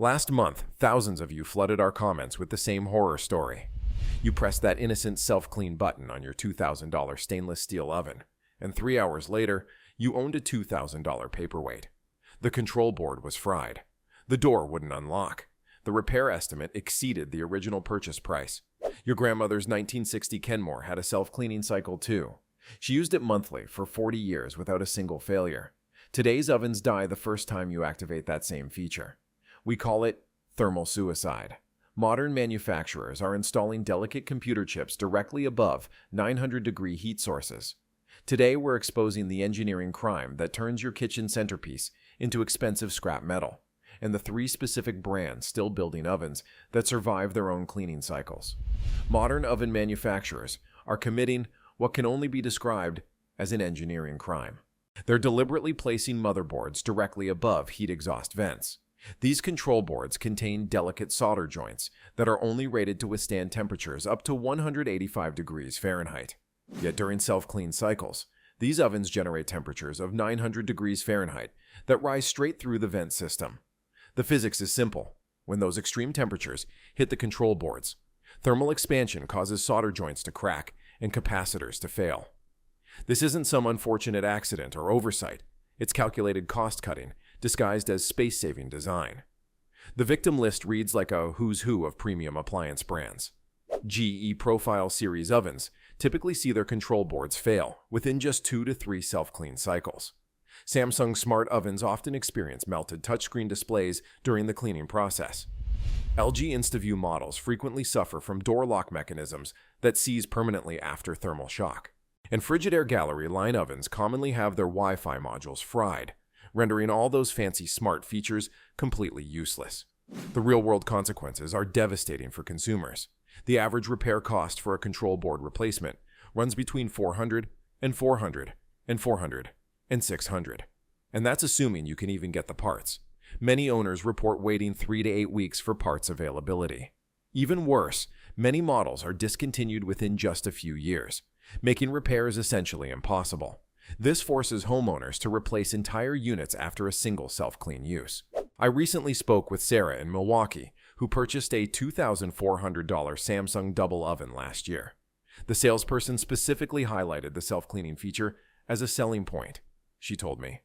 Last month, thousands of you flooded our comments with the same horror story. You pressed that innocent self-clean button on your $2,000 stainless steel oven, and 3 hours later, you owned a $2,000 paperweight. The control board was fried. The door wouldn't unlock. The repair estimate exceeded the original purchase price. Your grandmother's 1960 Kenmore had a self-cleaning cycle too. She used it monthly for 40 years without a single failure. Today's ovens die the first time you activate that same feature. We call it thermal suicide. Modern manufacturers are installing delicate computer chips directly above 900-degree heat sources. Today, we're exposing the engineering crime that turns your kitchen centerpiece into expensive scrap metal, and the 3 specific brands still building ovens that survive their own cleaning cycles. Modern oven manufacturers are committing what can only be described as an engineering crime. They're deliberately placing motherboards directly above heat exhaust vents. These control boards contain delicate solder joints that are only rated to withstand temperatures up to 185 degrees Fahrenheit. Yet during self-clean cycles, these ovens generate temperatures of 900 degrees Fahrenheit that rise straight through the vent system. The physics is simple. When those extreme temperatures hit the control boards, thermal expansion causes solder joints to crack and capacitors to fail. This isn't some unfortunate accident or oversight. It's calculated cost-cutting, disguised as space-saving design. The victim list reads like a who's who of premium appliance brands. GE Profile Series ovens typically see their control boards fail within just 2 to 3 self-clean cycles. Samsung smart ovens often experience melted touchscreen displays during the cleaning process. LG InstaView models frequently suffer from door lock mechanisms that seize permanently after thermal shock. And Frigidaire Gallery line ovens commonly have their Wi-Fi modules fried, rendering all those fancy smart features completely useless. The real-world consequences are devastating for consumers. The average repair cost for a control board replacement runs between $400 and $400 and $400 and $600. And that's assuming you can even get the parts. Many owners report waiting 3 to 8 weeks for parts availability. Even worse, many models are discontinued within just a few years, making repairs essentially impossible. This forces homeowners to replace entire units after a single self-clean use. I recently spoke with Sarah in Milwaukee, who purchased a $2,400 Samsung double oven last year. The salesperson specifically highlighted the self-cleaning feature as a selling point. She told me,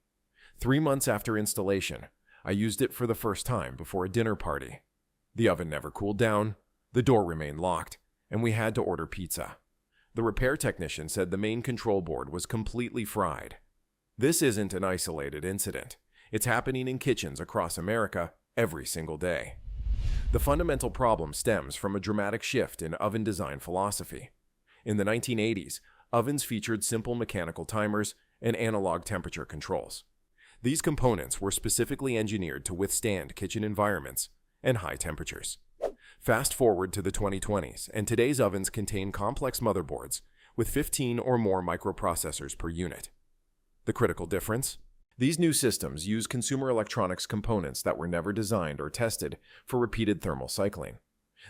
3 months after installation, I used it for the first time before a dinner party. The oven never cooled down, the door remained locked, and we had to order pizza. The repair technician said the main control board was completely fried. This isn't an isolated incident. It's happening in kitchens across America every single day. The fundamental problem stems from a dramatic shift in oven design philosophy. In the 1980s, ovens featured simple mechanical timers and analog temperature controls. These components were specifically engineered to withstand kitchen environments and high temperatures. Fast forward to the 2020s, and today's ovens contain complex motherboards with 15 or more microprocessors per unit. The critical difference? These new systems use consumer electronics components that were never designed or tested for repeated thermal cycling.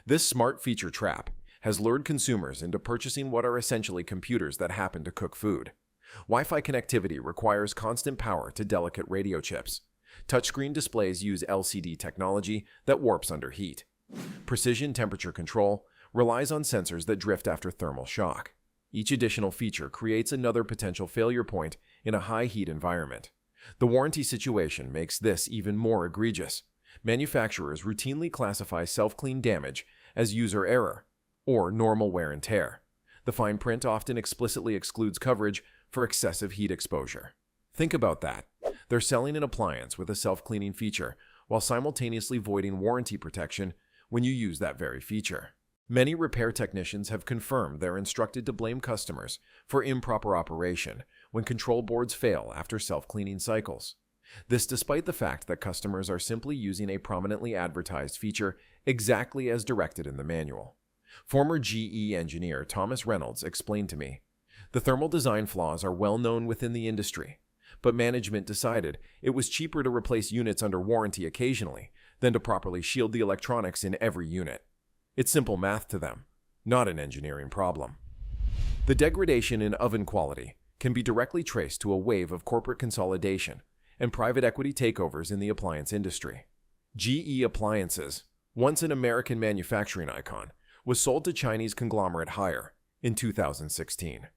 This smart feature trap has lured consumers into purchasing what are essentially computers that happen to cook food. Wi-Fi connectivity requires constant power to delicate radio chips. Touchscreen displays use LCD technology that warps under heat. Precision temperature control relies on sensors that drift after thermal shock. Each additional feature creates another potential failure point in a high-heat environment. The warranty situation makes this even more egregious. Manufacturers routinely classify self-clean damage as user error or normal wear and tear. The fine print often explicitly excludes coverage for excessive heat exposure. Think about that. They're selling an appliance with a self-cleaning feature while simultaneously voiding warranty protection when you use that very feature. Many repair technicians have confirmed they're instructed to blame customers for improper operation when control boards fail after self-cleaning cycles. This despite the fact that customers are simply using a prominently advertised feature exactly as directed in the manual. Former GE engineer Thomas Reynolds explained to me, "The thermal design flaws are well known within the industry, but management decided it was cheaper to replace units under warranty occasionally than to properly shield the electronics in every unit. It's simple math to them, not an engineering problem." The degradation in oven quality can be directly traced to a wave of corporate consolidation and private equity takeovers in the appliance industry. GE Appliances, once an American manufacturing icon, was sold to Chinese conglomerate Haier in 2016.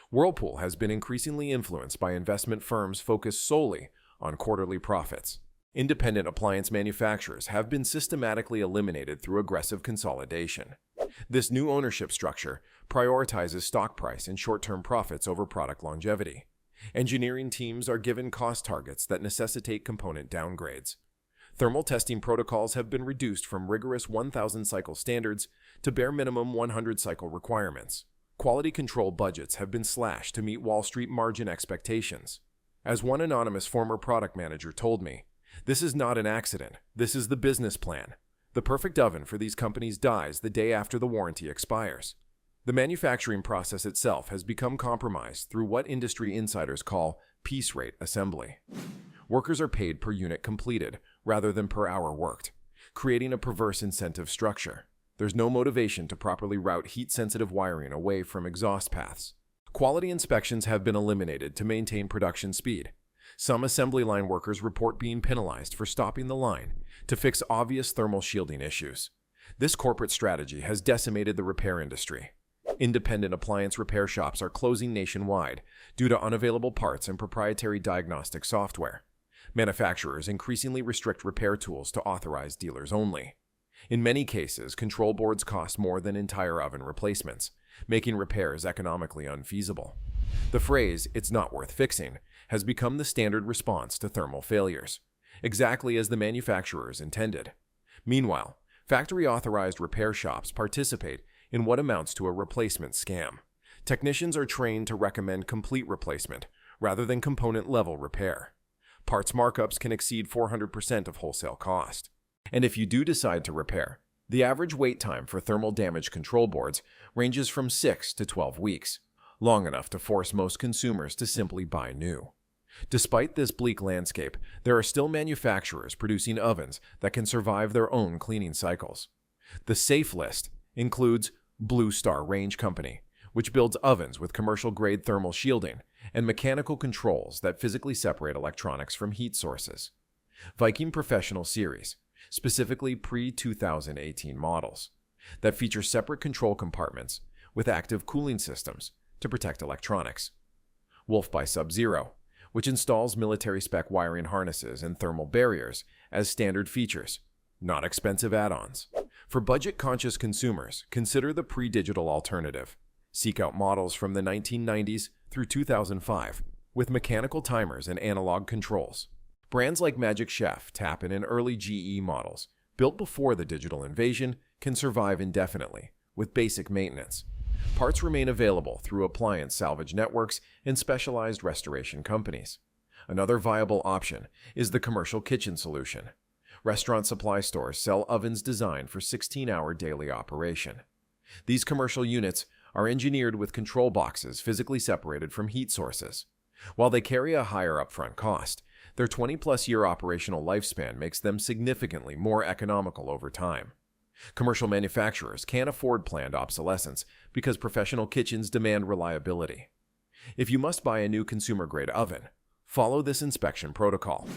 Whirlpool has been increasingly influenced by investment firms focused solely on quarterly profits. Independent appliance manufacturers have been systematically eliminated through aggressive consolidation. This new ownership structure prioritizes stock price and short-term profits over product longevity. Engineering teams are given cost targets that necessitate component downgrades. Thermal testing protocols have been reduced from rigorous 1,000 cycle standards to bare minimum 100 cycle requirements. Quality control budgets have been slashed to meet Wall Street margin expectations. As one anonymous former product manager told me, "This is not an accident. This is the business plan. The perfect oven for these companies dies the day after the warranty expires." The manufacturing process itself has become compromised through what industry insiders call piece rate assembly. Workers are paid per unit completed rather than per hour worked, creating a perverse incentive structure. There's no motivation to properly route heat-sensitive wiring away from exhaust paths. Quality inspections have been eliminated to maintain production speed. Some assembly line workers report being penalized for stopping the line to fix obvious thermal shielding issues. This corporate strategy has decimated the repair industry. Independent appliance repair shops are closing nationwide due to unavailable parts and proprietary diagnostic software. Manufacturers increasingly restrict repair tools to authorized dealers only. In many cases, control boards cost more than entire oven replacements, making repairs economically unfeasible. The phrase, "it's not worth fixing," has become the standard response to thermal failures, exactly as the manufacturers intended. Meanwhile, factory-authorized repair shops participate in what amounts to a replacement scam. Technicians are trained to recommend complete replacement rather than component-level repair. Parts markups can exceed 400% of wholesale cost. And if you do decide to repair, the average wait time for thermal damage control boards ranges from 6 to 12 weeks, long enough to force most consumers to simply buy new. Despite this bleak landscape, there are still manufacturers producing ovens that can survive their own cleaning cycles. The safe list includes Blue Star Range Company, which builds ovens with commercial-grade thermal shielding and mechanical controls that physically separate electronics from heat sources. Viking Professional Series, specifically pre-2018 models, that feature separate control compartments with active cooling systems to protect electronics. Wolf by Sub-Zero, which installs military-spec wiring harnesses and thermal barriers as standard features, not expensive add-ons. For budget-conscious consumers, consider the pre-digital alternative. Seek out models from the 1990s through 2005 with mechanical timers and analog controls. Brands like Magic Chef tap in early GE models, built before the digital invasion, can survive indefinitely with basic maintenance. Parts remain available through appliance salvage networks and specialized restoration companies. Another viable option is the commercial kitchen solution. Restaurant supply stores sell ovens designed for 16-hour daily operation. These commercial units are engineered with control boxes physically separated from heat sources. While they carry a higher upfront cost, their 20-plus year operational lifespan makes them significantly more economical over time. Commercial manufacturers can't afford planned obsolescence because professional kitchens demand reliability. If you must buy a new consumer-grade oven, follow this inspection protocol.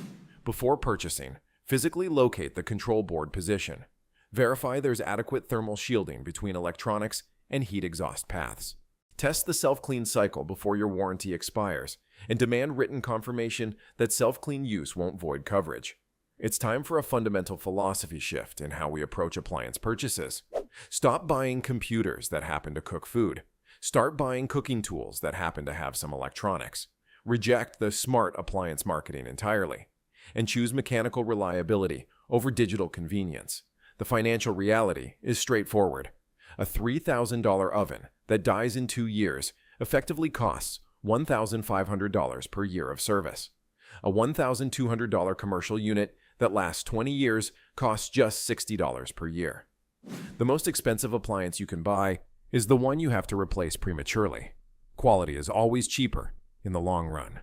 Before purchasing, physically locate the control board position. Verify there's adequate thermal shielding between electronics and heat exhaust paths. Test the self-clean cycle before your warranty expires, and demand written confirmation that self-clean use won't void coverage. It's time for a fundamental philosophy shift in how we approach appliance purchases. Stop buying computers that happen to cook food. Start buying cooking tools that happen to have some electronics. Reject the smart appliance marketing entirely, and choose mechanical reliability over digital convenience. The financial reality is straightforward. A $3,000 oven that dies in 2 years effectively costs $1,500 per year of service. A $1,200 commercial unit that lasts 20 years costs just $60 per year. The most expensive appliance you can buy is the one you have to replace prematurely. Quality is always cheaper in the long run.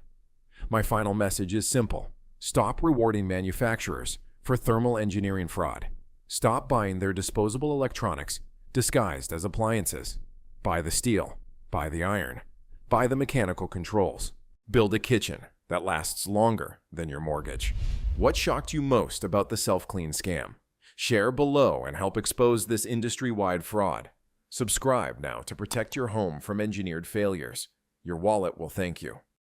My final message is simple. Stop rewarding manufacturers for thermal engineering fraud. Stop buying their disposable electronics disguised as appliances. Buy the steel. Buy the iron. Buy the mechanical controls. Build a kitchen that lasts longer than your mortgage. What shocked you most about the self-clean scam? Share below and help expose this industry-wide fraud. Subscribe now to protect your home from engineered failures. Your wallet will thank you.